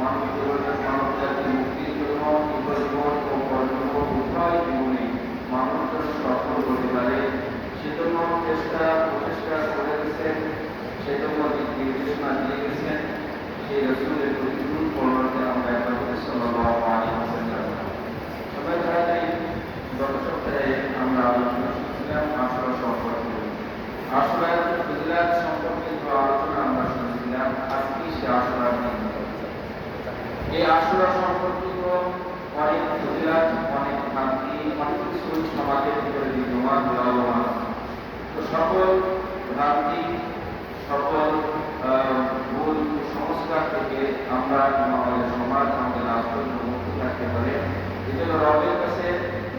মানবজাতির মুক্তির জন্য জীবন ও কর্ম উভয় জীবনে মানুষজন সফল হতে পারে সেজন্য প্রচেষ্টা করে গেছেন, সেজন্য নির্দেশনা দিয়ে গেছেন সেই রাসূলের প্রতিকূল বর্ণনাতে আমরা একবার সাল্লাল্লাহু আলাইহি ওয়াসাল্লাম। সবাই ধারাবাহিক গত সপ্তাহে আমরা আলোচনা শুনছিলাম আশুরা সম্পর্কে। আশুরার ফজিলত সম্পর্কিত আলোচনা আমরা শুনছিলাম। আজকে সে আশুরার দিন। এই আশুরা সম্পর্কিত অনেক ফজিলত, অনেক ভ্রান্তি, অনেক কিছু সমাজের ভিতরে বিদ্যমান রয়েছে। তো সকল ভ্রান্তি, সকল ভুল সংস্কার থেকে আমরা আমাদের সমাজ, আমাদের রাষ্ট্র মুক্ত থাকতে পারে। এই জন্য রবের কাছে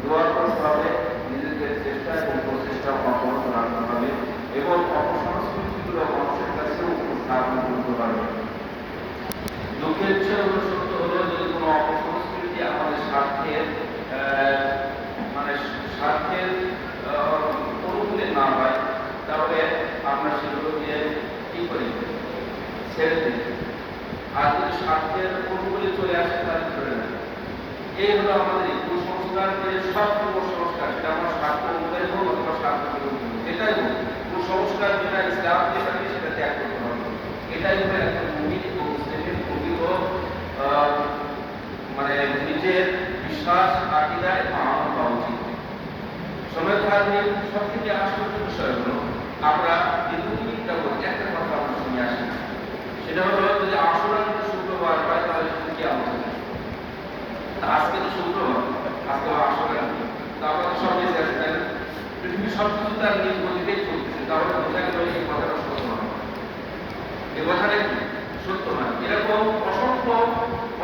দোয়া করতে হবে, নিজেদের চেষ্টা এবং প্রচেষ্টা অব্যাহত রাখতে হবে এবং অপসংস্কৃতিগুলো মানুষের কাছেও উপস্থাপন করতে পারবে। দুঃখের বিষয় হলো, সত্য হলো, যদি কোনো অপসংস্কৃতি আমাদের স্বার্থের অনুকূলে না হয়, তাহলে আমরা সেগুলোকে কি করি, ছেড়ে দিই। আর যদি স্বার্থের অনুকূলে চলে আসে তাহলে ধরে না। এই হলো আমাদের কুসংস্কার, যে সব কুসংস্কার, সেটা আমার স্বার্থ অনুযায়ী হোক অথবা স্বার্থ বিরোধী হোক, যেটাই হোক, কুসংস্কার যেটা ইসলাম যেটাকে সেটা ত্যাগ করতে হবে। এটাই হলো একটা মুমিন ও মুসলিমের প্রকৃত নিজের বিশ্বাস, আকীদায় মানা হওয়া উচিত। সময় থাকলে সব থেকে আশ্চর্য বিষয় হলো, আমরা যে দুদিনটা বলি, একটা কথা আমরা শুনে আসি, সেটা হলো যদি আশুরা যদি শুক্রবার হয় তাহলে শুধু কি আলোচনা। আজকে তো শুক্রবার, আজকে আশুরা, তারপরে সব পৃথিবীর সবকিছু তার নিজ গতিতেই চলতেছে, তাহলে বোঝা গেল এই কথাটা সত্য নয়। এই কথাটা কি সত্য নয়? এরকম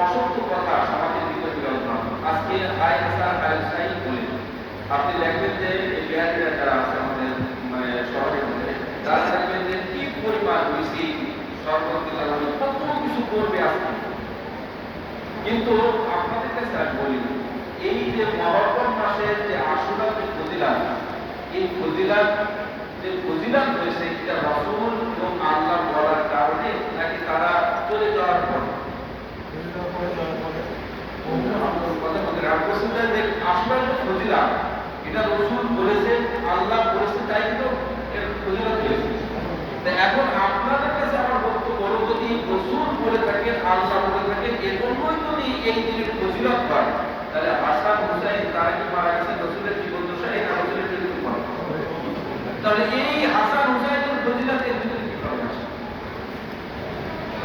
অসংখ্য কথা সমাজের ভিতরে বিরাজমান। আজকে হাই হাসান হাই সাই বলে আপনি দেখবেন যে এই বিহারিরা যারা আছে আমাদের শহরের মধ্যে, তারা দেখবেন যে কি পরিমাণ বেশি সরকারকে তারা কত কিছু করবে আজকে। কিন্তু আপনাদের কাছে আমি বলি, এই যে মহররম মাসের যে আশুরা যে ফজিলত, এই ফজিলত হয়েছে এটা রাসূল এবং আল্লাহ বলার কারণে, নাকি তারা চলে যাওয়ার পর? আশুরার যে ফজিলত, এটা রাসূল বলেছে, আল্লাহ বলেছে, তাই তো এর ফজিলত হয়েছে। এখন আপনাদের কাছে আমার বক্তব্য হলো, যদি রাসূল বলে থাকেন, আল্লাহ বলে থাকেন, এজন্যই যদি এই দিনের ফজিলত হয়, তাহলে হাসান হুসাইন তারা কি মারা গেছে রাসূলের জীবন দশায়, এটা রাসূলের মৃত্যুর পর। তাহলে এই হাসান হুসাইনের ফজিলত এর ভিতরে কি কারণ আসে?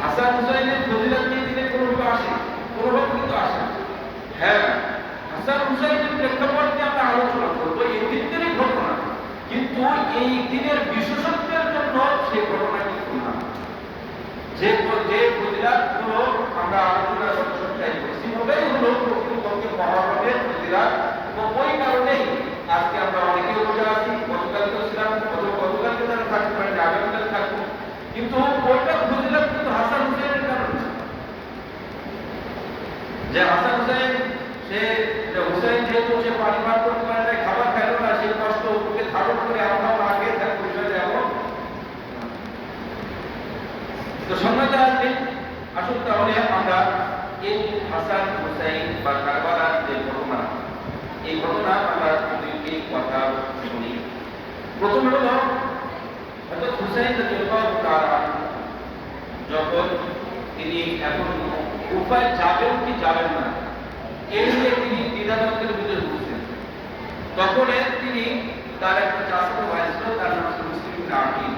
হাসান হুসাইনের ফজিলত এই দিনে কোনোভাবে আসে? কোনোভাবে কিন্তু আসে না। হ্যাঁ, হাসান হুসাইনের প্রেক্ষাপটে আমরা আলোচনা করবো, এই দিনের ঘটনা, কিন্তু এই দিনের বিশেষত্বের জন্য সেই ঘটনা কিন্তু না। যে ফজিলাতগুলো আমরা আলোচনা সপ্তাহে করছি, ওটাই হলো প্রকৃতপক্ষে মহররমের ফজিলাত। এবং ওই কারণেই আজকে আমরা অনেকেই বসে আছি, গতকালকেও ছিলাম, গতকালকে তারা থাকতে পারেন, আগামীকাল থাকবো, কিন্তু ওইটা ফজিলাত কিন্তু হাসান হুসাইনের কারণে। যে হাসান হুসাইন, হুসাইন যেহেতু সে পানি পান করতে পারে না, খাবার খাইল না, সেই কষ্ট ওকে ধারণ করে আমরা না খেয়ে থাকবো, বিষয়টা এমন। তো সময়টা আসবে, আসুন তাহলে আমরা এই হাসান হুসাইন বা কারবালার যে ঘটনা, এই ঘটনা আমরা দুইটি কথা শুনি। প্রথম হলো হযরত হুসাইন রাদিয়াল্লাহু তাআলা যখন তিনি এখন উপায় যাবেন কি যাবেন না, এই নিয়ে তিনি দ্বিধাদ্বন্দ্বের ভিতরে পড়েছেন। তখন তিনি তার একটা চাচাতো ভাই ছিল, তার নাম ছিল মুসলিম ইবনে আকিল।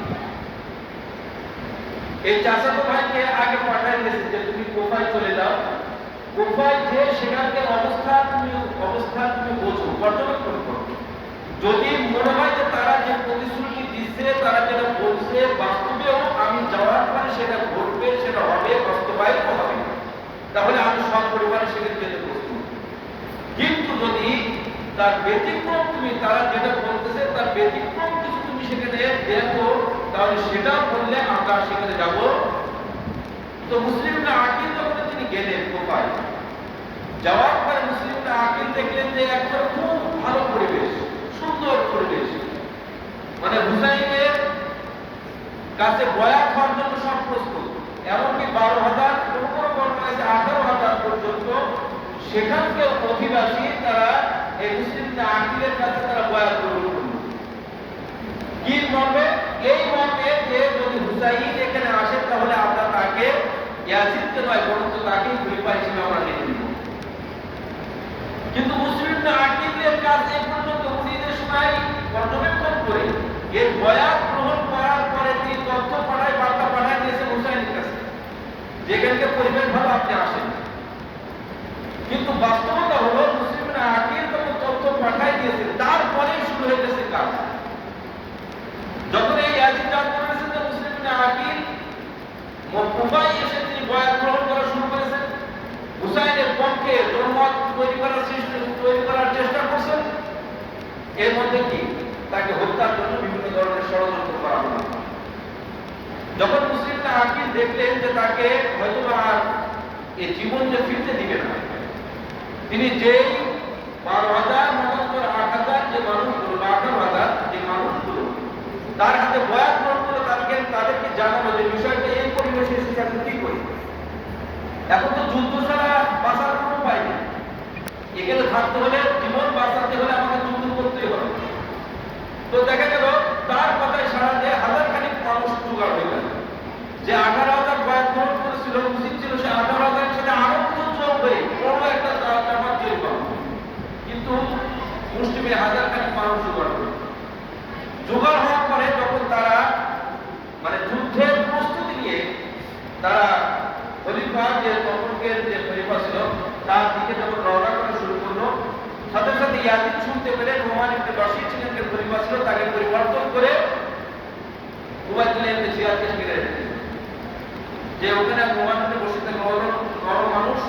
এই চাচাতো ভাইকে আগে পাঠাই দিয়েছে যে তুমি কোফায় চলে যাও, কোফায় যে সেখানকার অবস্থা তুমি বোঝো, পর্যবেক্ষণ করো। যদি মনে হয় যে তারা যে প্রতিশ্রুতি দিচ্ছে, তারা যেটা বলছে, বাস্তবেও আমি যাওয়ার পরে সেটা ঘটবে, সেটা হবে, বাস্তবায়িত হবে, তাহলে আমি সব পরিবারে সেখানে যেতে প্রস্তুত। কিন্তু যদি তার ব্যতিক্রম, তুমি তারা যেটা বলতেছে তার ব্যতিক্রম কিছু তুমি সেখানে দেখো, তাহলে সেটা বললে আমরা সেখানে যাব। তো মুসলিম ইবনে আকিল যখন তিনি গেলেন কোফায়, যাওয়ার পরে মুসলিম ইবনে আকিল দেখলেন যে একটা খুব ভালো পরিবেশ, সুন্দর পরিবেশ, হুসাইনের কাছে বয়াত হওয়ার জন্য সব প্রস্তুত। এমনকি 12,000, কোনো কোনো বর্ণনা আছে সেখানকার অধিবাসী তারা এই মুসলিম আকিলের কাছে তারা বয়াত গ্রহণ করল। কি মর্মে? এই মর্মে যে যদি হুসাইন এখানে আসে তাহলে আমরা তাকে ইয়াজিদকে নয় বরং তাকে খলিফা হিসেবে আমরা নিয়ে নিব। কিন্তু মুসলিম আকিলের কাছে পর্যন্ত উনি যে সময় পর্যবেক্ষণ করে এর বয়াত গ্রহণ করার পরে তিনি তথ্য পাঠায়, বার্তা পাঠায় দিয়েছে হুসাইনের কাছে, যেখানকে পরিবেশ ভালো আপনি আসেন। কিন্তু বাস্তবতা হলো মুসলিমরা আকিল যখন তথ্য পাঠায় দিয়েছে তারপরেই শুরু হয়ে গেছে কাজ। যখন এই ইয়াজিদ জানতে পেরেছেন যে মুসলিমরা আকিল কুফায় এসে তিনি বয়াত গ্রহণ করা শুরু করেছেন, হুসাইনের পক্ষে জনমত তৈরি করার চেষ্টা করছেন, এর মধ্যে কি তাকে হত্যার জন্য বিভিন্ন ধরনের ষড়যন্ত্র করা হলো। যখন মুসলিমরা আকিল দেখলেন যে তাকে হয়তো আর এই জীবন যে ফিরতে দিবে না, তিনি যেই 12,000 মতান্তর 8,000 যে মানুষগুলো 18,000 যে মানুষগুলো তার হাতে বয়াত গ্রহণ করে তাদেরকে জানানো যে বিষয়টা এই পরিবেশে এসেছে এখন কি করি। এখন তো যুদ্ধ ছাড়া বাঁচার কোনো উপায় নেই, এখানে থাকতে হলে জীবন বাঁচাতে হলে আমাকে যুদ্ধ করতেই হবে। তো দেখা গেল তার কথায় সারা দিয়ে হাজারখানিক মানুষ জোগাড় হয়ে গেল। যে 18,000 বয়াত গ্রহণ করেছিল উচিত ছিল সে 18,000 সাথে আরো কিছু যোগ হয়ে বড় একটা জামাত তৈরি করা, কিন্তু মুসলিমে হাজারখানিক মানুষ জোগাড় হলো। জোগাড় হওয়ার পরে যখন তারা মানে যুদ্ধের প্রস্তুতি নিয়ে তারা খলিফা যে তখনকার যে খলিফা ছিল তার দিকে যখন রওনা করা শুরু করলো, সাথে সাথে ইয়াজিদ শুনতে পেরে নোমান ইবনে বাশীর ছিলেন যে খলিফা ছিল তাকে পরিবর্তন করে উবাইদুল্লাহ ইবনে জিয়াদকে ঘিরে রেখেছে। যে ওখানে নোমান ইবনে বশীর নরম মানুষ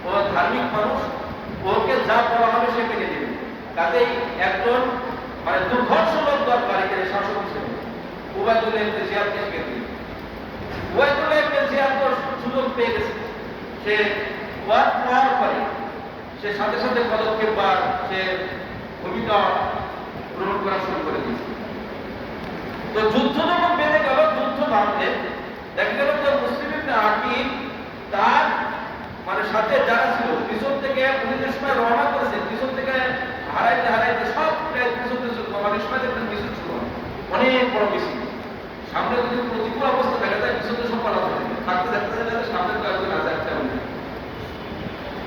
ও ধার্মিক মানুষ, ওকে যা বলা হবে সে মেনে নেবে। কাজেই একজন মানে দুর্ধর্ষ লোক দরকার এখানে শাসক হিসেবে উবাইদুল্লাহ ইবনে জিয়াদকে ঘিরে দিল। উবাইদুল্লাহ ইবনে জিয়াদ তো সুযোগ পেয়ে গেছে, সে ওয়াদ পাওয়ার পরে সে সাথে সাথে পদক্ষেপ বা সে ভূমিকা গ্রহণ করা শুরু করে দিয়েছে। তো যুদ্ধ যখন বেঁধে গেল, যুদ্ধ ভাবলে দেখা গেল যে মুসলিম ইবনে আকিল তার মানে সাথে যারা ছিল পিছন থেকে উনি যে সময় রওনা করেছেন পিছন থেকে হারাইতে হারাইতে সব পিছন মানে সময় দেখবেন মিছিল ছিল অনেক বড় মিছিল। সামনে যদি প্রতিকূল অবস্থা দেখা যায় পিছনে সব পালা থাকতে দেখতে যাচ্ছে সামনে কয়েকজন আছে একটা।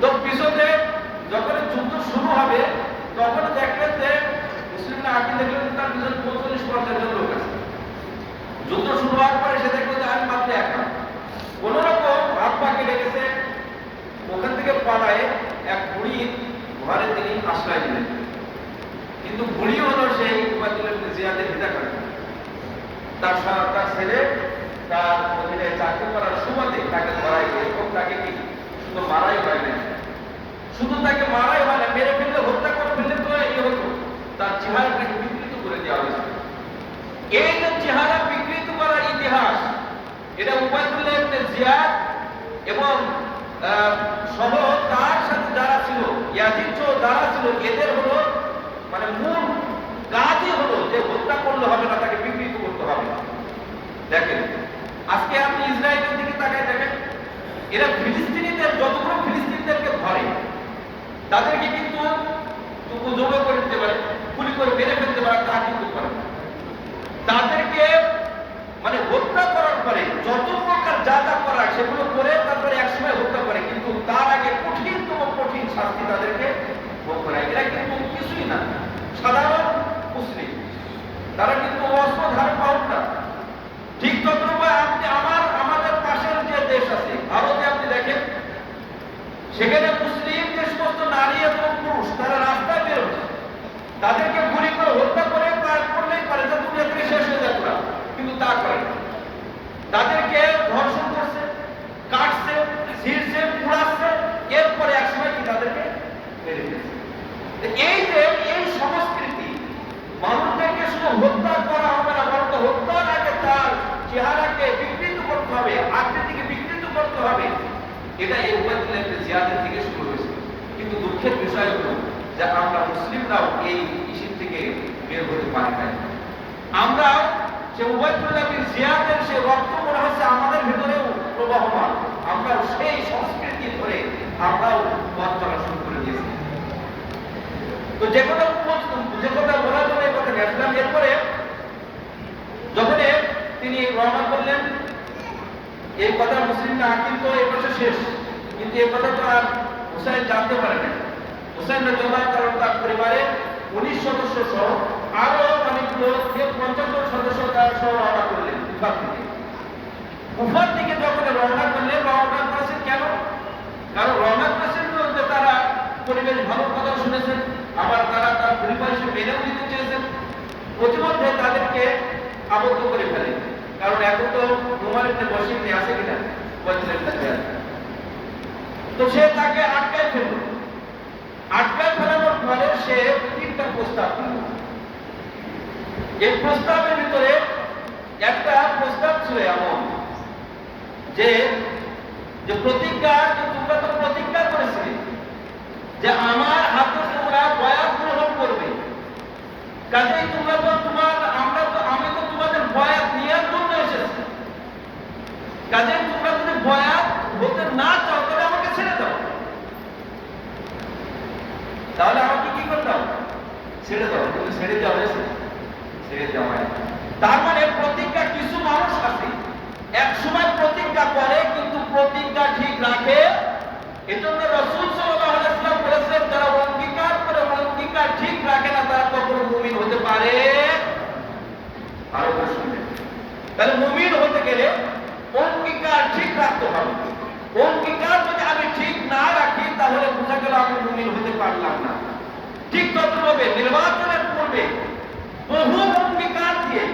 তো পিছনে যখন যুদ্ধ শুরু হবে তখন দেখলেন যে মুসলিমরা আকিল দেখলেন তার পিছনে 45-50 জন লোক আছে। যুদ্ধ শুরু হওয়ার পরে সে দেখলো যে আমি মাত্র একা, কোন রকম হাত পাকে রেখেছে। ওখান থেকে পালায় এক বুড়ির ঘরে তিনি আশ্রয় দিলেন, কিন্তু বুড়ি হলো সেই উবাইদুল্লাহ ইবনে জিয়াদের হিতাকাঙ্ক্ষী। তার ছেলে তার অধীনে চাকরি করার সুবাদে তাকে ধরাই গিয়ে এবং তাকে কি শুধু মারাই হয় না, শুধু তাকে মারাই হয় না, মেরে ফেললে হত্যা করে ফেললে তো এই হতো, তার চেহারাটাকে বিকৃত করে দেওয়া হয়েছে। এই যে চেহারা বিকৃত করার ইতিহাস, এটা উবাইদুল্লাহ ইবনে জিয়াদ এবং সহ তার সাথে যারা ছিল ইয়াজিদ যারা ছিল এদের হলো মানে মূল কাজই হলো যে হত্যা করলে হবে না, তাকে বিকৃত করতে হবে। দেখেন আজকে আপনি ইসরায়েলের দিকে তাকায় দেখেন, এরা ফিলিস্তিনিদের যতগুলো ফিলিস্তিনিদেরকে ধরে তাদেরকে কিন্তু জবে করে দিতে পারে, গুলি করে মেরে ফেলতে পারে, তা কিন্তু করে না। তাদেরকে মানে হত্যা করার পরে যত প্রকার যা যা করা সেগুলো করে তারপরে একসময় হত্যা করে, কিন্তু তার আগে কঠিনতম কঠিন শাস্তি তাদেরকে ভোগ করায়। এরা কিন্তু কিছুই না, সাধারণ মুসলিম, তারা কিন্তু অস্ত্র ধারণ পাওয়া না। ঠিক তদ্রূপ আপনি আমাদের পাশের যে দেশ আছে ভারতে আপনি দেখেন, সেখানে মুসলিম যে সমস্ত নারী এবং পুরুষ তারা রাস্তায় বেরোচ্ছে, তাদেরকে গুলি করে হত্যা করে করলেই পারে যে দুনিয়া থেকে শেষ হয়ে যাবে, কিন্তু তা করে না। তাদেরকে ধর্ষণ করছে, কাটছে, ছিঁড়ছে, পুড়াচ্ছে, এরপরে একসময় কি তাদেরকে মেরে ফেলছে। এই যে এই সংস্কৃতি, মানুষদেরকে শুধু হত্যা করা হবে না, বরং হত্যার আগে তার চেহারাকে বিকৃত করতে হবে, আকৃতিকে বিকৃত করতে হবে, এটা এই উবাইদুল্লাহ ইবনে জিয়াদের থেকে শুরু হয়েছে। কিন্তু দুঃখের বিষয় হলো যে আমরা মুসলিমরাও এই ইস্যু থেকে বের হতে পারি না। আমরা সে উবাইদুল্লাহ ইবনে জিয়াদের সে রক্ত মনে হচ্ছে আমাদের ভিতরেও প্রবাহমান, আমরাও সেই সংস্কৃতি ধরে আমরাও পথ চলা তো যে কথা বলার জন্য এই কথা নিয়ে আসলাম। এরপরে যখন তিনি রওনা করলেন, এই কথা মুসলিম হাকিম তো এই বছর শেষ, কিন্তু এই কথা তো আর হুসাইন জানতে পারে না। হুসাইন রাদিয়াল্লাহু তাআলা তার পরিবারে 19 সদস্য সহ আরো অনেকগুলো 50 জন সদস্য তারা সহ রওনা করলেন কুফা থেকে। কুফার দিকে যখন রওনা করলেন, রওনা করেছেন কেন? কারণ রওনা করেছেন যে তারা পরিবেশ ভালো কথা শুনেছেন, আবার তারা তার পরিবেশ মেনেও নিতে চেয়েছেন। প্রতিমধ্যে তাদেরকে আবদ্ধ করে ফেলে, কারণ এখন তো উমর ইবনে বশীর আছে কিনা বলছিলেন, তো সে তাকে আটকায় ফেলল। আটকায় ফেলানোর ফলে সে 3টা প্রস্তাব দিল। এই প্রস্তাবের ভিতরে একটা প্রস্তাব ছিল এমন যে প্রতিজ্ঞা, যে তোমরা তো প্রতিজ্ঞা করেছিলে যে আমার হাতে তোমরা বয়াত গ্রহণ করবে, কাজেই তোমরা তো আমি তো তোমাদের বয়াত নেওয়ার জন্য এসেছি, কাজেই তোমরা যদি বয়াত হতে না চাও তাহলে আমাকে ছেড়ে দাও। তাহলে আমাকে কি করতে হবে? ছেড়ে দাও। তুমি ছেড়ে যাও, ছেড়ে যাও। তার মানে প্রতিজ্ঞা, কিছু মানুষ আছে এক সময় প্রতিজ্ঞা করে কিন্তু প্রতিজ্ঞা ঠিক রাখে। এজন্য রাসূল সাল্লাল্লাহু আলাইহি ওয়াসাল্লাম বলেছেন, যারা অঙ্গীকার করে অঙ্গীকার ঠিক রাখে না তারা কখনো মুমিন হতে পারে। আরো করে শুনবেন, তাহলে মুমিন হতে গেলে অঙ্গীকার ঠিক রাখতে হবে। অঙ্গীকার যদি আমি ঠিক না রাখি তাহলে বোঝা গেল আমি মুমিন হতে পারলাম না। ঠিক ততভাবে নির্বাচনের পূর্বে বহু অঙ্গীকার দিয়ে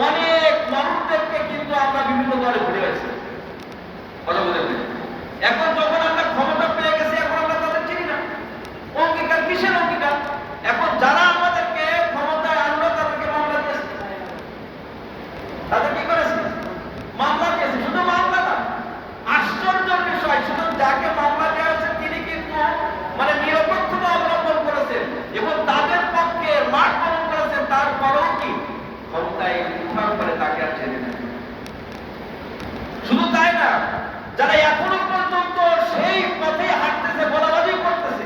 অনেক মানুষদেরকে কিন্তু আমরা বিভিন্ন দলে ভরে গেছি। কথা বলেন, এখন যখন আমরা ক্ষমতা পেয়ে গেছি এখন আমরা তাদের চিনি না। অঙ্গীকার কিসের অঙ্গীকার? এখন যারা আমাদেরকে ক্ষমতায় আনলো তাদেরকে মামলা দিয়েছে। তাদের কি করেছে? মামলা দিয়েছে। শুধু মামলা না, আশ্চর্যের বিষয়, শুধু যাকে মামলা দেওয়া হয়েছে তিনি কিন্তু নিরপেক্ষতা অবলম্বন করেছেন এবং তাদের পক্ষে মাঠ গ্রহণ করেছেন। তারপরেও কি ক্ষমতায় উঠার পরে তাকে আর ছেড়ে নেন। শুধু তাই না, যারা এখনো পর্যন্ত সেই পথে হাঁটতেছে, বলাবাজি করতেছে।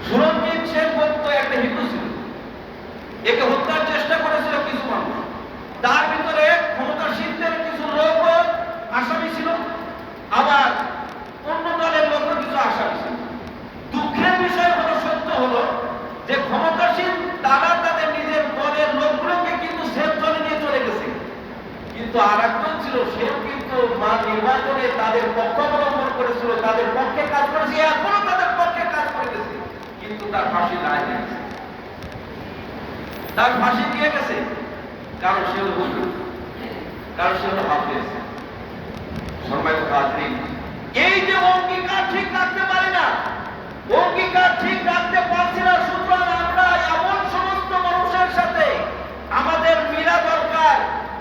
সুরঞ্জিত সেন বলতো একটা হিন্দু ছিল, একে হত্যার চেষ্টা করেছিল কিছু মানুষ। তার ভিতরে ক্ষমতাসীনদের কিছু লোক আসামি ছিল, আবার অন্য দলের লোকের কিছু আসামি ছিল। দুঃখের বিষয় হলো, সত্য হলো যে ক্ষমতাসীন তারা তাদের নিজের দলের লোকগুলোকে কিন্তু সেফ জোনে নিয়ে চলে গেছে, কিন্তু আর একজন ছিল, সেও কিন্তু নির্বাচনে তাদের পক্ষ অবলম্বন করেছিল, তাদের পক্ষে কাজ করেছে, এখনো তাদের পক্ষে কাজ করে গেছে, কিন্তু তার ফাঁসি রায় হয়েছে। তার ফাঁসি দিয়ে গেছে, কারণ সে হলো হুজুর, কারণ সে হলো হাফেজ। সম্মানিত হাজরিন, এই যে অঙ্গীকার ঠিক রাখতে পারি না, অঙ্গীকার ঠিক রাখতে পারছি না, সুতরাং আমরা এমন সমস্ত মানুষের সাথে আমাদের মিলা দরকার,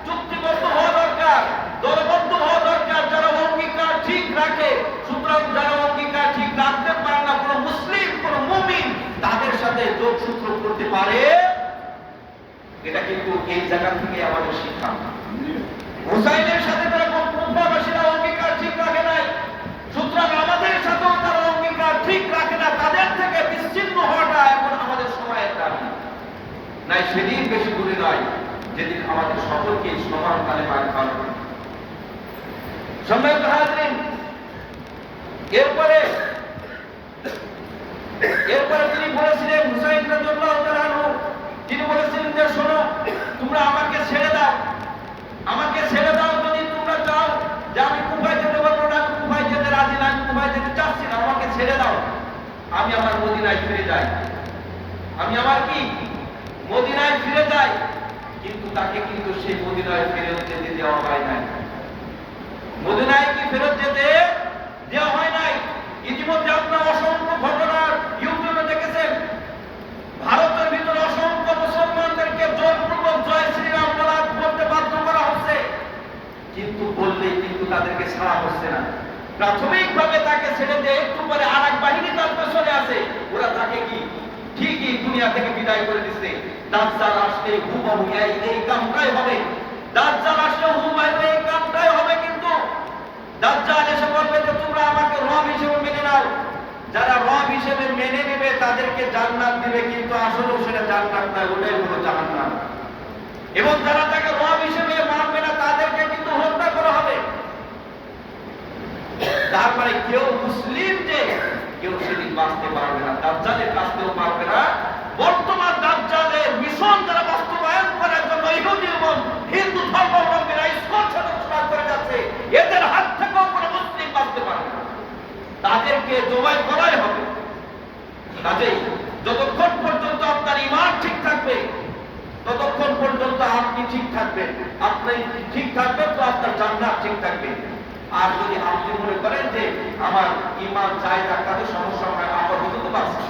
চুক্তিবদ্ধ হওয়া দরকার, দলবদ্ধ হওয়া দরকার, যারা অঙ্গীকার ঠিক রাখে। সুতরাং যারা অঙ্গীকার ঠিক রাখতে পারে না, কোন মুসলিম, কোন মুমিন তাদের সাথে যোগসূত্র করতে পারে, এটা কিন্তু এই জায়গা থেকে আমাদের শিক্ষা। হুসাইনের সাথে তারা কুফাবাসীরা অঙ্গীকার ঠিক রাখে নাই, সুতরাং আমাদের সাথেও তারা অঙ্গীকার ঠিক রাখে না। তাদের থেকে বিচ্ছিন্ন হওয়াটা এখন আমাদের সময়ের দাবি। নাই সেদিন বেশি দূরে নয় যেদিন আমাদের সকলকে সমান তালে পাঠ করবে। সম্মানিত হাজরিন, এরপরে তিনি বলেছিলেন, হুসাইন রাদিয়াল্লাহু তাআলা আনহু তিনি বলেছিলেন যে শোনো, তোমরা আমাকে ছেড়ে দাও, আমাকে ছেড়ে দাও। যদি তোমরা চাও যে আমি কুফায় যেতে পারবো না, আমি কুফায় যেতে রাজি না, আমি কুফায় যেতে চাচ্ছি না, আমাকে ছেড়ে দাও, আমি আমার মদিনায় ফিরে যাই। আমি আমার কি মদিনায় ফিরে যাই, কিন্তু তাকে কিন্তু সেই মদিনায় ফেরত যেতে দেওয়া হয় নাই। মদিনায় কি ফেরত যেতে দেওয়া হয় নাই? ইতিমধ্যে আপনারা অসংখ্য ঘটনা ইউটিউবে দেখেছেন। ভারতের ভিতরে অসংখ্য মুসলমানদেরকে জোরপূর্বক জয় শ্রীরাম বলতে বাধ্য করা হচ্ছে, কিন্তু বললেই কিন্তু তাদেরকে ছাড়া হচ্ছে না। প্রাথমিকভাবে তাকে ছেড়ে দিয়ে একটু পরে আর এক বাহিনী তার পেছনে আছে, ওরা তাকে কি ঠিকই দুনিয়া থেকে বিদায় করে দিচ্ছে। দাজ্জাল আসলে হুবহু এই কামটাই হবে, দাজ্জাল আসলে হুবহু এই কামটাই হবে। কিন্তু দাজ্জাল এসে বলবে যে তোমরা আমাকে রব হিসেবে মেনে নাও। যারা রব হিসেবে মেনে নেবে, তাদেরকে জান্নাত দিবে, কিন্তু আসলেও সেটা জান্নাত না, ওটাই হলো জাহান্নাম। এবং যারা তাকে রব হিসেবে মানবে না, তাদেরকে কিন্তু হত্যা করা হবে। তারপরে কেউ মুসলিম যে কেউ সেদিন বাঁচতে পারবে না, দাজ্জালের কাছতেও পারবে না। বর্তমান দাজ্জালের মিশন যারা বাস্তবায়ন করার জন্য ইহুদি এবং হিন্দু ধর্মাবলম্বীরা ইসকন সদস্যরা করে যাচ্ছে, এদের হাত থেকেও কোনো মুসলিম বাঁচতে পারবে না, তাদেরকে জবাই করাই হবে। কাজেই যতক্ষণ পর্যন্ত আপনার ঈমান ঠিক থাকবে, ততক্ষণ পর্যন্ত আপনি ঠিক থাকবেন। আপনি ঠিক থাকবেন তো আপনার জান্নাত ঠিক থাকবে। আর যদি আপনি মনে করেন যে আমার ঈমান চাই রাখাতে সমস্যা হয়, আমার হতে তো পারছে,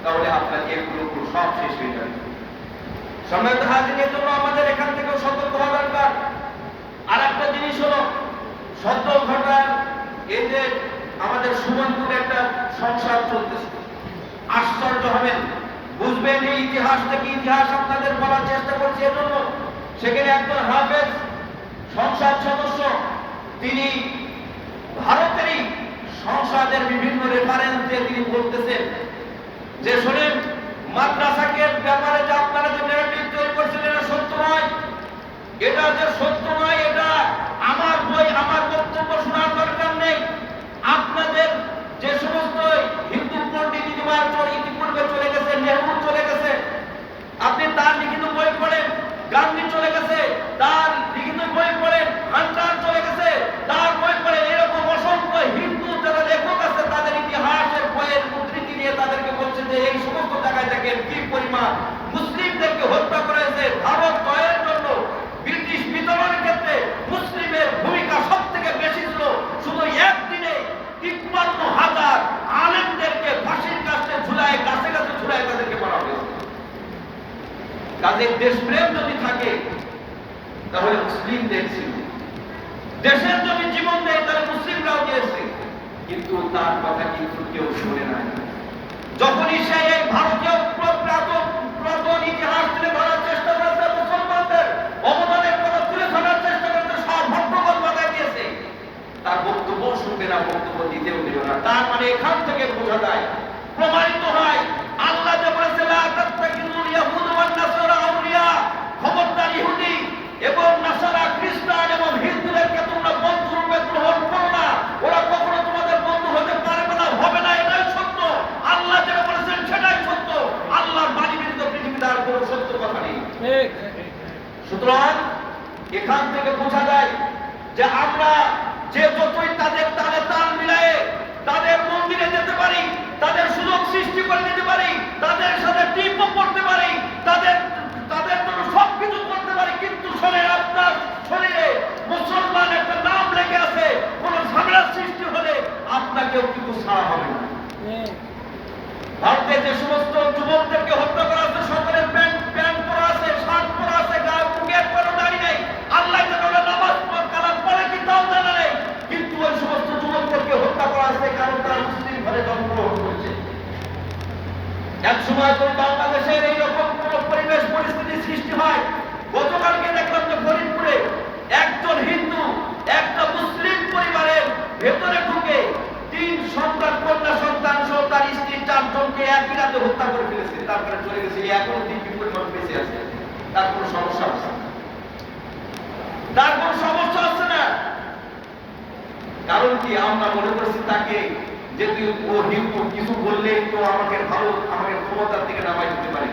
তাহলে আপনার এগুলো সব শেষ হয়ে যাবে। সম্মানিত হাজিরের জন্য আমাদের এখান থেকেও সতর্ক হওয়া দরকার। আর একটা জিনিস হলো, সদ্য ঘটার এই যে আমাদের সুমনপুরে একটা সংসার চলতেছে, আশ্চর্য হবেন, বুঝবেন এই ইতিহাস থেকে। ইতিহাস আপনাদের বলার চেষ্টা করছি এজন্য, সেখানে একজন হাফেজ সংসদ সদস্য, তিনি ভারতেরই সংসদের বিভিন্ন রেফারেন্স দিয়ে তিনি বলতেছেন যে শোনেন, মাদ্রাসাকে ব্যাপারে যে আপনারা যে ন্যারেটিভ তৈরি করছেন এটা সত্য নয়, এটা যে সত্য নয়, এটা আমার বই, আমার বক্তব্য শোনার দরকার নেই। আপনাদের যে সমস্ত হিন্দু পণ্ডিত ইতিপূর্বে চলে গেছে, নেহরু চলে গেছে, আপনি তার লিখিত বই পড়েন, গান্ধী চলে গেছে, তার লিখিত বই পড়েন, হান্টার চলে গেছে, তার বই পড়েন। এরকম অসংখ্য হিন্দু যারা লেখক আছে, তাদের ইতিহাসের বইয়ের উদ্ধৃতি দিয়ে তাদেরকে বলছে যে এই সমস্ত জায়গায় দেখেন কি পরিমাণ মুসলিমদেরকে হত্যা করা হয়েছে। ভারত জয়ের জন্য ব্রিটিশ বিতরণের ক্ষেত্রে মুসলিমের ভূমিকা সব থেকে বেশি ছিল। শুধু একদিনে ৫৩,০০০ আলেমদেরকে ফাঁসির কাছে ঝুলায়, গাছে গাছে ঝুলায় তাদেরকে মারা হয়েছে। তাদের দেশপ্রেম যদি থাকে তাহলে মুসলিমদের ছিল, দেশের যদি জীবন দেয় তাহলে মুসলিমরাও দিয়েছে, কিন্তু তার কথা কিন্তু কেউ শুনে নাই। যখনই সে এই ভারতীয় পুরাতন ইতিহাস তুলে ধরার চেষ্টা করেছে, মুসলমানদের অবদানের কথা তুলে ধরার চেষ্টা করেছে, সব ভট্টগোল বাজায় দিয়েছে, তার বক্তব্য শুনবে না, বক্তব্য দিতেও দিল না। তার মানে এখান থেকে বোঝা যায়, প্রমাণিত হয়, আল্লাহ যে বলেছে লা তাত্তাকিযুল ইয়াহুদ ওয়ান নাসারা আউলিয়া, খবরদার ইহুদি এবং নাসারা, খ্রিস্টান এবং হিন্দুদেরকে তোমরা বন্ধু রূপে গ্রহণ করো না, ওরা কখনো তোমাদের বন্ধু হতে পারবে না, হবে না। এটাই সত্য, আল্লাহ যেটা বলেছেন সেটাই সত্য। আল্লাহর বাণী ব্যতীত পৃথিবীতে আর কোনো সত্য কথা নেই। সুতরাং এখান থেকে বোঝা যায় যে আমরা যে যতই তাদের তালে তাল মিলায়ে তাদের মন্দিরে যেতে পারি, তাদের সুযোগ সৃষ্টি করে দিতে পারি, তাদের সাথে টিপও করতে পারি, তাদের জন্য সবকিছু করতে পারি, কিন্তু শোনেন, আপনার শরীরে মুসলমান একটা নাম লেগে আছে, কোন ঝামেলার সৃষ্টি হলে আপনাকেও কিন্তু ছাড়া হবে না। ভারতে যে সমস্ত যুবকদেরকে হত্যা করা হচ্ছে, সকলের প্যান্ট পরা আছে, শার্ট পরা আছে, গায়ে মুখের কোনো দাড়ি নেই, আল্লাহ যেন নামাজ কালাম পড়ে কি তাও জানা নেই, কিন্তু ওই সমস্ত যুবকদেরকে হত্যা করা আছে কারণ তারা মুসলিম ঘরে জন্মগ্রহণ করেছে। এক সময় তো বাংলাদেশের এইরকম কোন পরিবেশ পরিস্থিতি সৃষ্টি হয়। গতকালকে দেখলাম যে ফরিদপুরে একজন হিন্দু একটা মুসলিম পরিবারের ভেতরে ঢুকে ৩ সন্তান, কন্যা সন্তান সহ তার স্ত্রী ৪ জনকে একই রাতে হত্যা করে ফেলেছে, তারপরে চলে গেছে। এখনো ৩ পরিবার বেঁচে আছে, তার কোনো সমস্যা আছে না, তার কোনো সমস্যা আছে না। কারণ কি, আমরা মনে করছি তাকে যে তুই ও হিন্দু, কিছু বললেই তো আমাকে ক্ষমতার দিকে নামাই দিতে পারি।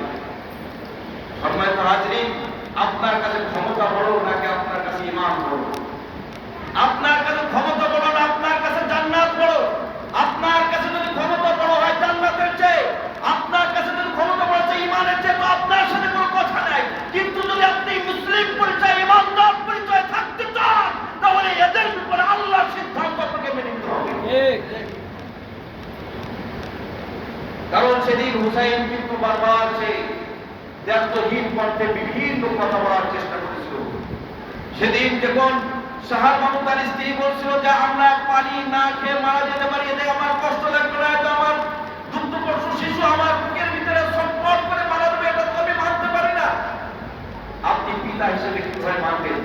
সম্মানিত হাজরিন, আপনার কাছে ক্ষমতা বড় নাকি আপনার কাছে ঈমান বড়? আপনার কাছে ক্ষমতা বড় না আপনার কাছে জান্নাত বড়? আপনার কাছে যদি ক্ষমতা বড় হয় জান্নাতের চেয়ে, আপনার কাছে যদি ক্ষমতা বড় হয় ঈমানের চেয়ে, তো আপনার সাথে কোনো কথা নাই। কিন্তু যদি আপনি মুসলিম পরিচয়, ঈমানদার পরিচয় থাকতে চান, তাহলে এদের ব্যাপারে আল্লাহর সিদ্ধান্ত আপনাকে মেনে নিতে হবে। কারণ সেদিন হুসাইন কিন্তু বারবার সে দ্ব্যর্থহীন কণ্ঠে বিভিন্ন কথা বলার চেষ্টা করেছিল। সেদিন যখন শাহ মাহমুদ আলীর স্ত্রী বলছিল যে আমরা পানি না খেয়ে মারা যেতে পারি, এতে আমার কষ্ট লাগবে না, এটা আমার দুগ্ধপোষ্য শিশু আমার বুকের ভিতরে সম্পদ করে মারা যাবে, এটা তো আমি মানতে পারি না। আপনি পিতা হিসেবে কিভাবে মানবেন?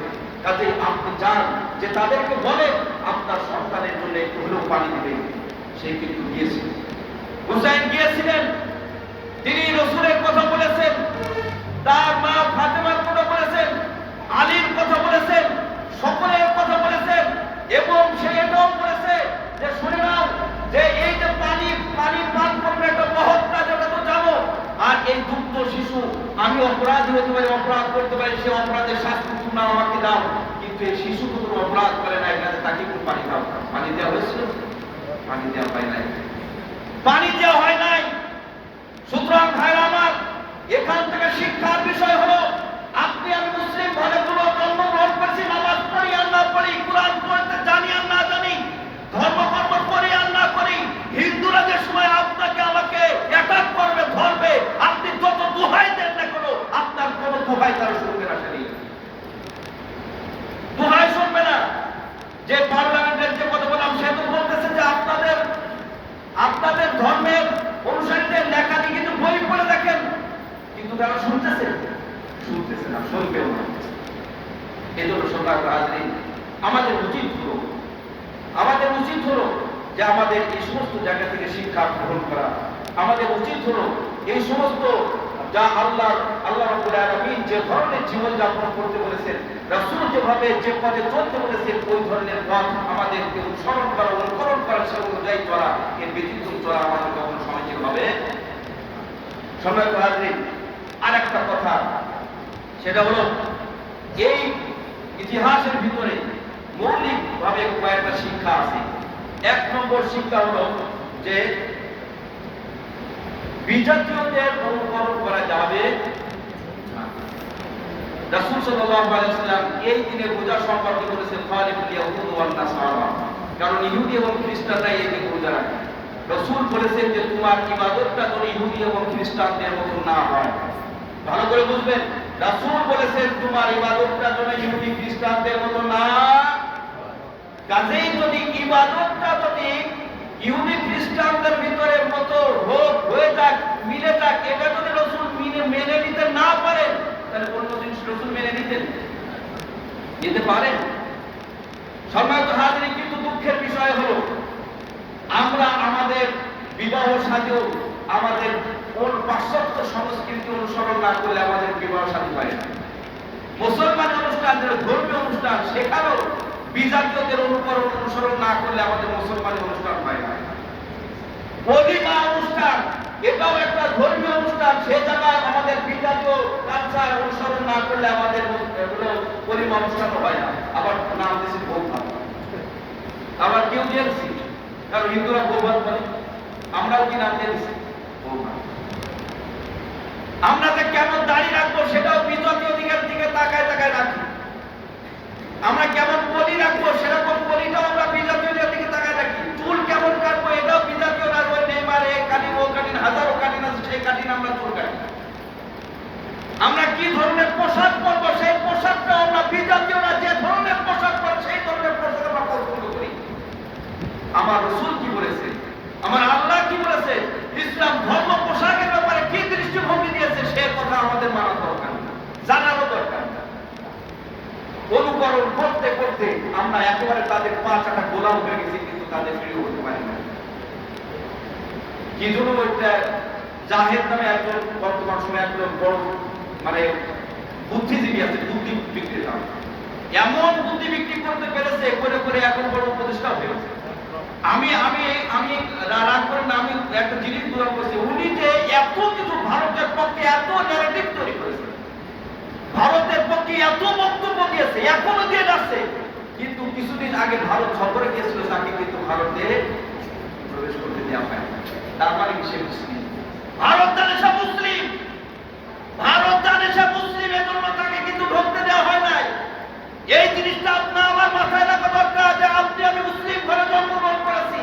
কাজে আপনি চান যে তাদেরকে বলে আপনার সন্তানের জন্য একটু হলেও পানি দিবে, সে কিন্তু দিয়েছে। হুসাইন গিয়েছিলেন, তিনি রাসূলের কথা বলেছেন, তার মা ফাতেমার কথা বলেছেন, আলীর কথা বলেছেন, সকলের কথা বলেছেন, এবং সে এটাও বলেছে যে শুনে নাও যে এই যে পানি পান করবে একটা মহৎ কাজ, এটা তো জানো। আর এই দুগ্ধ শিশু, আমি অপরাধী হতে পারি, অপরাধ করতে পারি, সে অপরাধের শাস্তি তোমরা আমাকে দাও, কিন্তু এই শিশু তো কোনো অপরাধ করে না, এখানে তাকে একটু পানি দাও। পানি দেওয়া হয়েছিল? পানি দেওয়া হয় নাই, পানি দেওয়া হয় নাই। সুতরাং ভাইরা আমার, এখান থেকে শিক্ষার বিষয় হলো, আপনি আমি মুসলিম ঘরে কোনো জন্মগ্রহণ করেছি, নামাজ পড়ি আর না পড়ি, কোরআন পড়তে জানি আর না জানি, ধর্মকর্ম করি আর না করি, হিন্দুরা যে সময় আপনাকে আমাকে অ্যাটাক করবে, ধরবে, আপনি যত দোহাই দেন না কেন, আপনার কোনো দোহাই তারা শুনবে না। সেদিন দোহাই শুনবে না। যে পার্লামেন্টের যে কথা বললাম, সে তো বলতেছে যে আপনাদের ধর্মের অনুসারীদের লেখা দিয়ে কিন্তু বই পড়ে দেখেন, কিন্তু তারা শুনতেছে না, শুনবেও না। এই জন্য সরকার হাজরিন, আমাদের উচিত হলো যে আমাদের এই সমস্ত জায়গা থেকে শিক্ষা গ্রহণ করা। আমাদের উচিত হলো এই সমস্ত যা আল্লাহ রাব্বুল আলামিন যে ধরনের জীবন যাপন করতে বলেছেন, রাসূল যেভাবে যে পথে চলতে বলেছেন, ওই ধরনের পথ আমাদেরকে অনুসরণ করা, অনুকরণ করা, সে অনুযায়ী চলা, এর ব্যতিক্রম চলা আমাদের কখনো সমাজে হবে। সম্মানিত হাজরিন, আরেকটা কথা, সেটা হলো এই ইতিহাসের ভিতরে মৌলিকভাবে কয়েকটা শিক্ষা আছে। এক নম্বর শিক্ষা হলো যে বিজাতীয়দের অনুকরণ করা যাবে না। রাসূল সাল্লাল্লাহু আলাইহি ওয়াসাল্লাম এই দিনের রোজা সম্পর্কে বলেছেন, খালিকুল ইয়াহুদ ওয়ান নাসারা, কারণ ইহুদি এবং খ্রিস্টানরা এই দিন রোজা রাখে। রাসূল বলেছেন যে তোমার ইবাদতটা যেন ইহুদি এবং খ্রিস্টানদের মতো না হয়। ভালো করে বুঝবেন, রাসূল বলেছেন তোমার ইবাদতটা যেন ইহুদি খ্রিস্টানদের মতো না। কাজেই যদি ইবাদতটা যদি ইহুদি খ্রিস্টানদের ভিতরের মতো হয়ে যাক, মিলে যাক, এটা যদি রাসূল মেনে নিতে না পারেন, তাহলে অন্য জিনিস রাসূল মেনে নিতে পারেন? সম্মানিত হাজরিন, কিন্তু দুঃখের বিষয় হলো আমরা আমাদের বিবাহ সাথেও আমাদের পাশ্চাত্য সংস্কৃতি অনুসরণ না করলে আমাদের বিবাহ সাথী হয় না। মুসলমান অনুষ্ঠান, ধর্মীয় অনুষ্ঠান, সেখানেও বিজাতীয়দের অনুসরণ না করলে আমাদের মুসলমানের অনুষ্ঠান হয় না। ওলিমা অনুষ্ঠান, এটাও একটা ধর্মীয় অনুষ্ঠান, সে জায়গায় আমাদের বিজাতীয় কালচার অনুসরণ না করলে আমাদের ওলিমা অনুষ্ঠান হয় না। আবার নাম দিয়েছি বৌভাত, আবার কেউ দিয়েছি, কারণ হিন্দুরা বৌভাত বলে, আমরাও কি নাম দিয়েছি বৌভাত। আমরা যে কেমন দাড়ি রাখবো সেটাও বিজাতীয় দিকে তাকায় রাখি। আমরা কেমন বলি রাখবো সেরকম বলিটাও আমরা বিজাতীয় দিকে তাকায় রাখি। চুল কেমন কাটবো এটাও বিজাতীয় রাখবো। নেইমার এই কাটিন, ও কাটিন, হাজারো কাটিন আছে, সেই কাটিন আমরা চুল কাটি। আমরা কি ধরনের পোশাক পরবো সেই পোশাকটাও আমরা বিজাতীয়রা যে ধরনের পোশাক পরে সেই ধরনের পোশাক আমরা পছন্দ করি। আমার রাসূল কি বলেছে, আমার আল্লাহ কি বলেছে, ইসলাম ধর্ম পোশাকের ব্যাপারে কি দৃষ্টিভঙ্গি দিয়েছে, সে কথা আমাদের মানা দরকার, জানারও দরকার। অনুকরণ করতে করতে আমরা একেবারে তাদের পাঁচ আটা গোলাম হয়ে গেছি, কিন্তু তাদের প্রিয় হতে পারি না। কি জন্য একটা জাহেদ নামে একজন বর্তমান সময়ে একজন বড় বুদ্ধিজীবী আছে, বুদ্ধি বিক্রেতা, এমন বুদ্ধি বিক্রি করতে পেরেছে, করে এখন বড় উপদেষ্টা হয়ে গেছে। আমি রাগ করে না, আমি একটা জিনিস দূর করছি, উনি যে এত কিছু ভারতের পক্ষে এত ন্যারেটিভ তৈরি করেছে, ভারতের পক্ষে এত বক্তব্য দিয়েছে, এখনো দিয়ে যাচ্ছে, কিন্তু কিছুদিন আগে ভারত সফরে গিয়েছিল, তাকে কিন্তু ভারতে প্রবেশ করতে দেওয়া হয় না। তার মানে কি সে মুসলিম? ভারত জানে সে মুসলিম, এজন্য তাকে কিন্তু ঢুকতে দেওয়া হয় নাই। এই জিনিসটা আপনার আমার মাথায় রাখা দরকার যে আপনি আমি মুসলিম ঘরে জন্মগ্রহণ করেছি।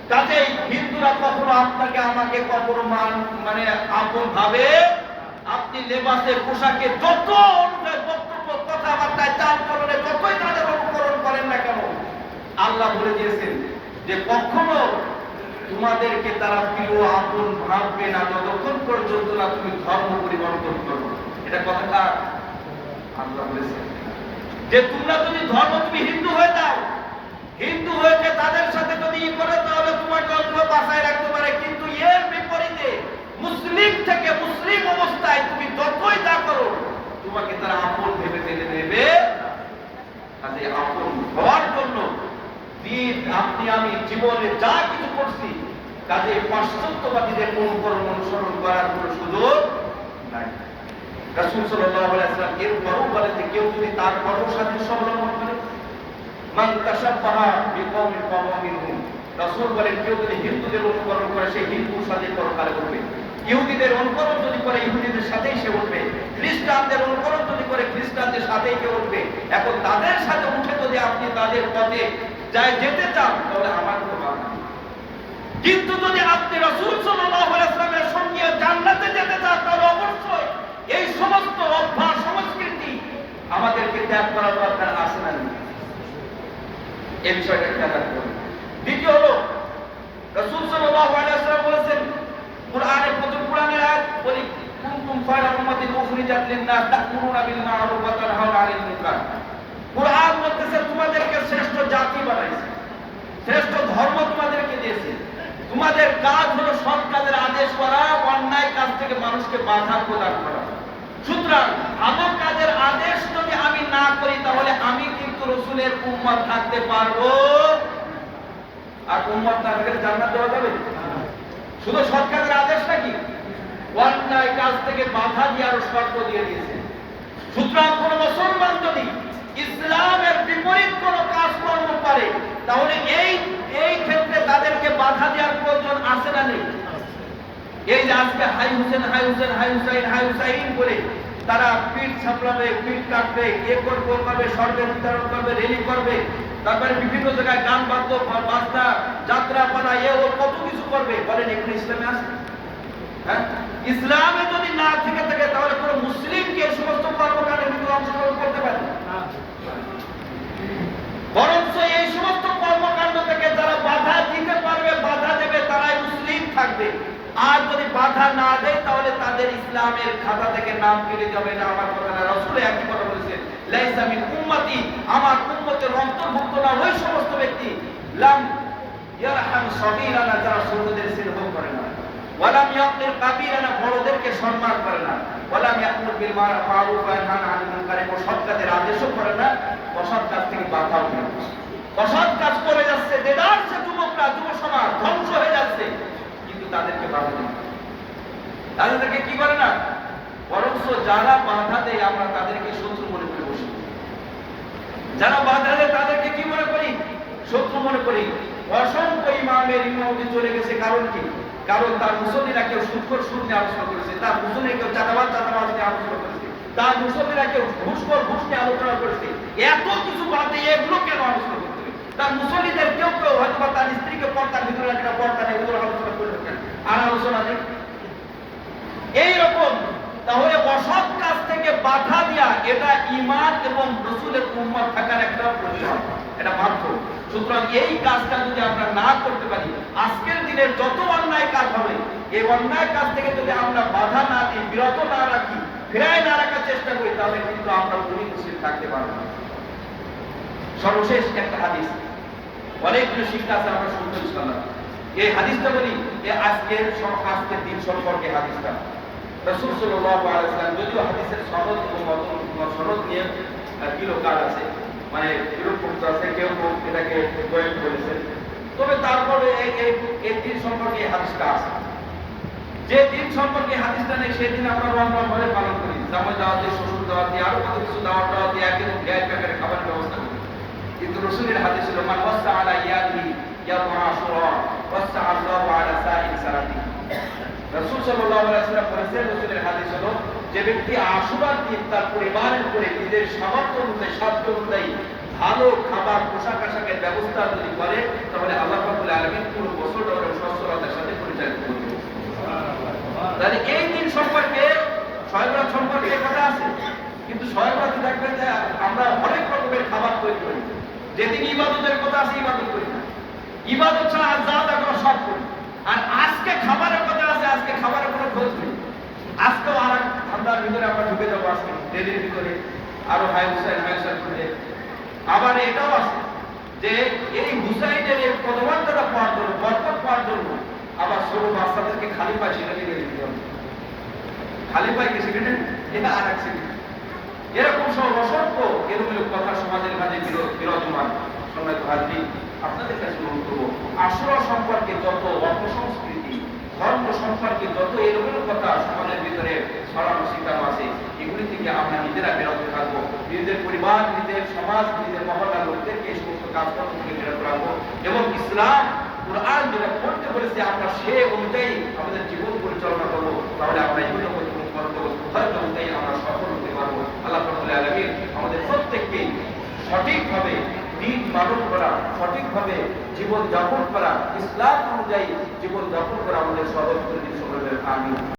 কাজেই হিন্দুরা কখনো আপনাকে আমাকে কখনো আপন ভাবে, আপনি লেবাসে পোশাকে যত অনুযায়ী বক্তব্য কথাবার্তায় চাল চলনে যতই তাদের অনুকরণ করেন না কেন, আল্লাহ বলে দিয়েছেন যে কখনো তোমাদেরকে তারা প্রিয় আপন ভাববে না যতক্ষণ পর্যন্ত না তুমি ধর্ম পরিবর্তন করো। এটা কথাটা আল্লাহ বলেছেন যে তোমরা যদি তুমি হিন্দু হয়ে যাও, হিন্দু হয়েছে তাদের সাথে যদি করে, তাহলে তোমাকে অল্প বাঁচায় রাখতে পারে, কিন্তু থেকে আপন হওয়ার জন্য দিন আপনি আমি জীবনে যা কিছু করছি কাজে পাশ্চাত্যবাদীদের অনুসরণ করার কোনো সুযোগ নাই। রাসূল সাল্লাল্লাহু আলাইহি ওয়াসাল্লাম এরপরও বলেন যে কেউ যদি তার কর্মসাদৃশ্য অবলম্বন করে, মান তাশাব্বাহা বিকওমিন ফাহুয়া মিনহুম, রাসূল বলেন কেউ যদি হিন্দুদের অনুকরণ করে সে হিন্দুর সাথে পরকালে উঠবে, ইহুদিদের অনুকরণ যদি করে ইহুদিদের সাথেই সে উঠবে, খ্রিস্টানদের অনুকরণ যদি করে খ্রিস্টানদের সাথেই সে উঠবে। এখন তাদের সাথে উঠে যদি আপনি তাদের পথে যেতে চান তাহলে আমার কোনো বাধা নেই। কিন্তু যদি আপনি রাসূল সাল্লাল্লাহু আলাইহি ওয়াসাল্লামের সঙ্গে জান্নাতে যেতে চান তাহলে অবশ্যই এই সমস্ত অভ্যাস সংস্কৃতি আমাদেরকে ত্যাগ করার দরকার আছে না? এই বিষয়টা খেয়াল রাখতে হবে। দ্বিতীয় হলো রাসূল সাল্লাল্লাহু আলাইহি ওয়াসাল্লাম বলেছেন কুরআনের প্রথম কুরআনের আয়াত বলি কুনতুম খায়রা উম্মাতিন উখরিজাত লিন-নাস তা'মুরুনা বিল মা'রুফ ওয়া তানহাউনা 'আনিল মুনকার। কুরআন বলতেছে তোমাদেরকে শ্রেষ্ঠ জাতি বানাইছে, শ্রেষ্ঠ ধর্ম তোমাদেরকে দিয়েছে, তোমাদের কাজ হলো সৎ কাজের আদেশ করা, অন্যায় কাজ থেকে মানুষকে বাধা প্রদান করা। সুতরাং ভালো কাজের আদেশ যদি আমি না করি তাহলে আমি কিন্তু রাসূলের উম্মত থাকতে পারবো, আর উম্মত না থাকলে জান্নাত দেওয়া যাবে? শুধু সৎ কাজের আদেশ নাকি, অন্যায় কাজ থেকে বাধা দিয়ে আরো শর্ত দিয়ে দিয়েছে। সুতরাং কোন মুসলমান যদি ইসলামের বিপরীত কোন কাজ কর্ম করে তাহলে এই ক্ষেত্রে তাদেরকে বাধা দেওয়ার প্রয়োজন আছে না নেই? এই যে আজকে হাই হুসেন হাই হুসেন হাই হুসাইন হাই হুসাইন করে তারা পিঠ ছাপড়াবে, পিঠ কাটবে, করবে, সর্বের বিতরণ করবে, রেলি করবে, তারপরে বিভিন্ন জায়গায় গান বাদ্য বাজনা যাত্রা পালা ও কত কিছু করবে। বলেন এখানে ইসলামে আছে? হ্যাঁ, ইসলামে যদি না থেকে থাকে তাহলে কোন মুসলিমকে এই সমস্ত কর্মকাণ্ডের ভিতরে অংশগ্রহণ করতে পারে না। বরঞ্চ এই সমস্ত কর্মকাণ্ড থেকে যারা বাধা দিতে পারবে, বাধা দেবে, তারাই মুসলিম থাকবে। আর যদি বাধা না দেয় তাহলে তাদের ইসলামের খাতা থেকে নাম কেটে যাবে। না আমার কথা না, রাসূল একই কথা বলেছেন, লাইসা মিন উম্মতি, আমার উম্মতের অন্তর্ভুক্ত না ওই সমস্ত ব্যক্তি লাম ইয়ারহাম সগীরানা, যারা ছোটদের স্নেহ করে না, ওয়ালাম ইয়াকির কাবীরানা, বড়দেরকে সম্মান করে না, ওয়ালাম ইয়ামুর বিল মারুফ ওয়া ইয়ানহা আনিল মুনকার, অসৎ কাজের আদেশও করে না, অসৎ কাজ থেকে বাধাও দেয় না। অসৎ কাজ করে যাচ্ছে, দেদারছে যুবকরা, যুব সমাজ ধ্বংস হয়ে যাচ্ছে, কিন্তু তাদেরকে বাধা দেয় না। তাদেরকে কি করে না, বরঞ্চ যারা বাধা দেয় আমরা তাদেরকে শত্রু মনে করে বসি। যারা বাধা দেয় তাদেরকে কি মনে করি, শত্রু মনে করি। অসংখ্য ইমামের ইমামতি চলে গেছে, কারণ কি? কারণ তার মুসল্লিরা কেউ সুদখোর সুদ নিয়ে আলোচনা করেছে, তার মুসল্লিরা কেউ চাঁদাবাজ নিয়ে আলোচনা করেছে, তার মুসল্লিরা কেউ ঘুষখোর ঘুষ নিয়ে আলোচনা করেছে। এত কিছু বাদে এগুলো কেন আলোচনা করতে হবে? তার মুসল্লিদের কেউ হয়তো বা তার স্ত্রীকে পর্দার ভিতরে রাখে না, পর্দা নেই, ওগুলো আলোচনা করবে কেন? আর আলোচনা নেই এইরকম। তাহলে অসৎ কাজ থেকে বাধা দেয়া এটা ঈমান এবং রাসূলের উম্মত থাকার একটা পরিচয়, এটা বাধ্য। সুতরাং এই কাজটা যদি আমরা না করতে পারি, আজকের দিনের যত অন্যায় কাজ হবে এই অন্যায় কাজ থেকে যদি আমরা বাধা না দিই, বিরত না রাখি, ফেরায় না রাখার চেষ্টা করি, তাহলে কিন্তু আমরা মুমিন মুসলিম থাকতে পারবো না। সর্বশেষ একটা হাদিস, অনেকগুলো শিক্ষা আছে আমরা শুনতে ইনশাআল্লাহ। এই হাদিসটা বলি, আজকের দিন সম্পর্কে হাদিসটা রাসূল সাল্লাল্লাহু আলাইহি ওয়াসাল্লাম, যদিও হাদিসের সনদ এবং সনদ নিয়ে কিলোকার আছে, মানে বিরূপ আছে, কেউ এটাকে গোয়েন বলেছেন, তবে তারপরে এই দিন সম্পর্কে হাদিসটা আছে। যে দিন সম্পর্কে হাদিসটা নেই সেই দিন আমরা রমজান ভরে পালন করি, জামাই দাওয়াত দিয়ে, শ্বশুর দাওয়াত দিয়ে, আরো কত কিছু দাওয়াত দিয়ে একদম গ্যাস প্যাকেটে খাবারের ব্যবস্থা করি। কিন্তু রাসূলের হাদিস ছিল মান ওয়াসা আলা ইয়াদি ইয়াউম আশুরা ওয়াসা আল্লাহু আলা সাইরি সালাতি। রাসূল সাল্লাল্লাহু আলাইহি ওয়াসাল্লাম বলেছেন, রাসূলের হাদিস হলো, যে ব্যক্তি আশুরার দিন তার পরিবারের উপরে নিজের সামর্থ্য অনুযায়ী, সাধ্য অনুযায়ী ভালো খাবার পোশাক আশাকের ব্যবস্থা যদি করে তাহলে আল্লাহ রাব্বুল আলামিন পুরো বছরটা সচ্ছলতার সাথে পরিচালিত করবে। তাহলে এই দিন সম্পর্কে শয়বরাত সম্পর্কে কথা আছে, কিন্তু শয়বরাতে দেখবেন যে আমরা অনেক রকমের খাবার তৈরি করি। যেদিন ইবাদতের কথা আছে ইবাদত করি না, ইবাদত ছাড়া আর যা তা করা সব করি। আর আজকে খাবারের কথা আছে, আজকে খাবারের কোনো খোঁজ নেই। আজকেও আর ঠান্ডার ভিতরে আমরা ঢুকে যাবো, আজকে ডেলির ভিতরে আরো হাই হুসাইন করে। আবার এটাও আছে যে এই হুসাইনের এই পদমর্যাদা পাওয়ার জন্য, বরকত পাওয়ার জন্য আবার ছোট বাচ্চাদেরকে খালি পায় সেখানে নিয়ে যেতে হবে। খালি পায় কি সেখানে, এটা আর এক সেখানে। এরকম সব অসংখ্য এলোমেলো কথা সমাজের মাঝে বিরাজমান। সম্মানিত হাজরিন, আপনাদের কাছে অনুরোধ করবো, আশুরা সম্পর্কে যত অপসংস্কৃতি, ধর্ম সম্পর্কে যত এলোমেলো কথা সমাজের ভিতরে ছড়ানো ছিটানো আছে, এগুলি থেকে আমরা নিজেরা বিরত থাকবো। নিজেদের পরিবার, নিজের সমাজ, নিজের মহল্লার লোকদেরকে এই সমস্ত কাজকর্ম থেকে বিরত রাখবো এবং ইসলাম কুরআন যেটা করতে বলেছে আমরা সে অনুযায়ী আমাদের জীবন পরিচালনা করবো। তাহলে আমরা এগুলো হয়তো অনুযায়ী আমরা সফল হতে পারবো। আল্লাহ রাব্বুল আলামিন আমাদের প্রত্যেককে সঠিকভাবে দিন পালন করা, সঠিকভাবে জীবন যাপন করা, ইসলাম অনুযায়ী জীবন যাপন করা আমাদের সহজ করে দিন। সকলের আমিন।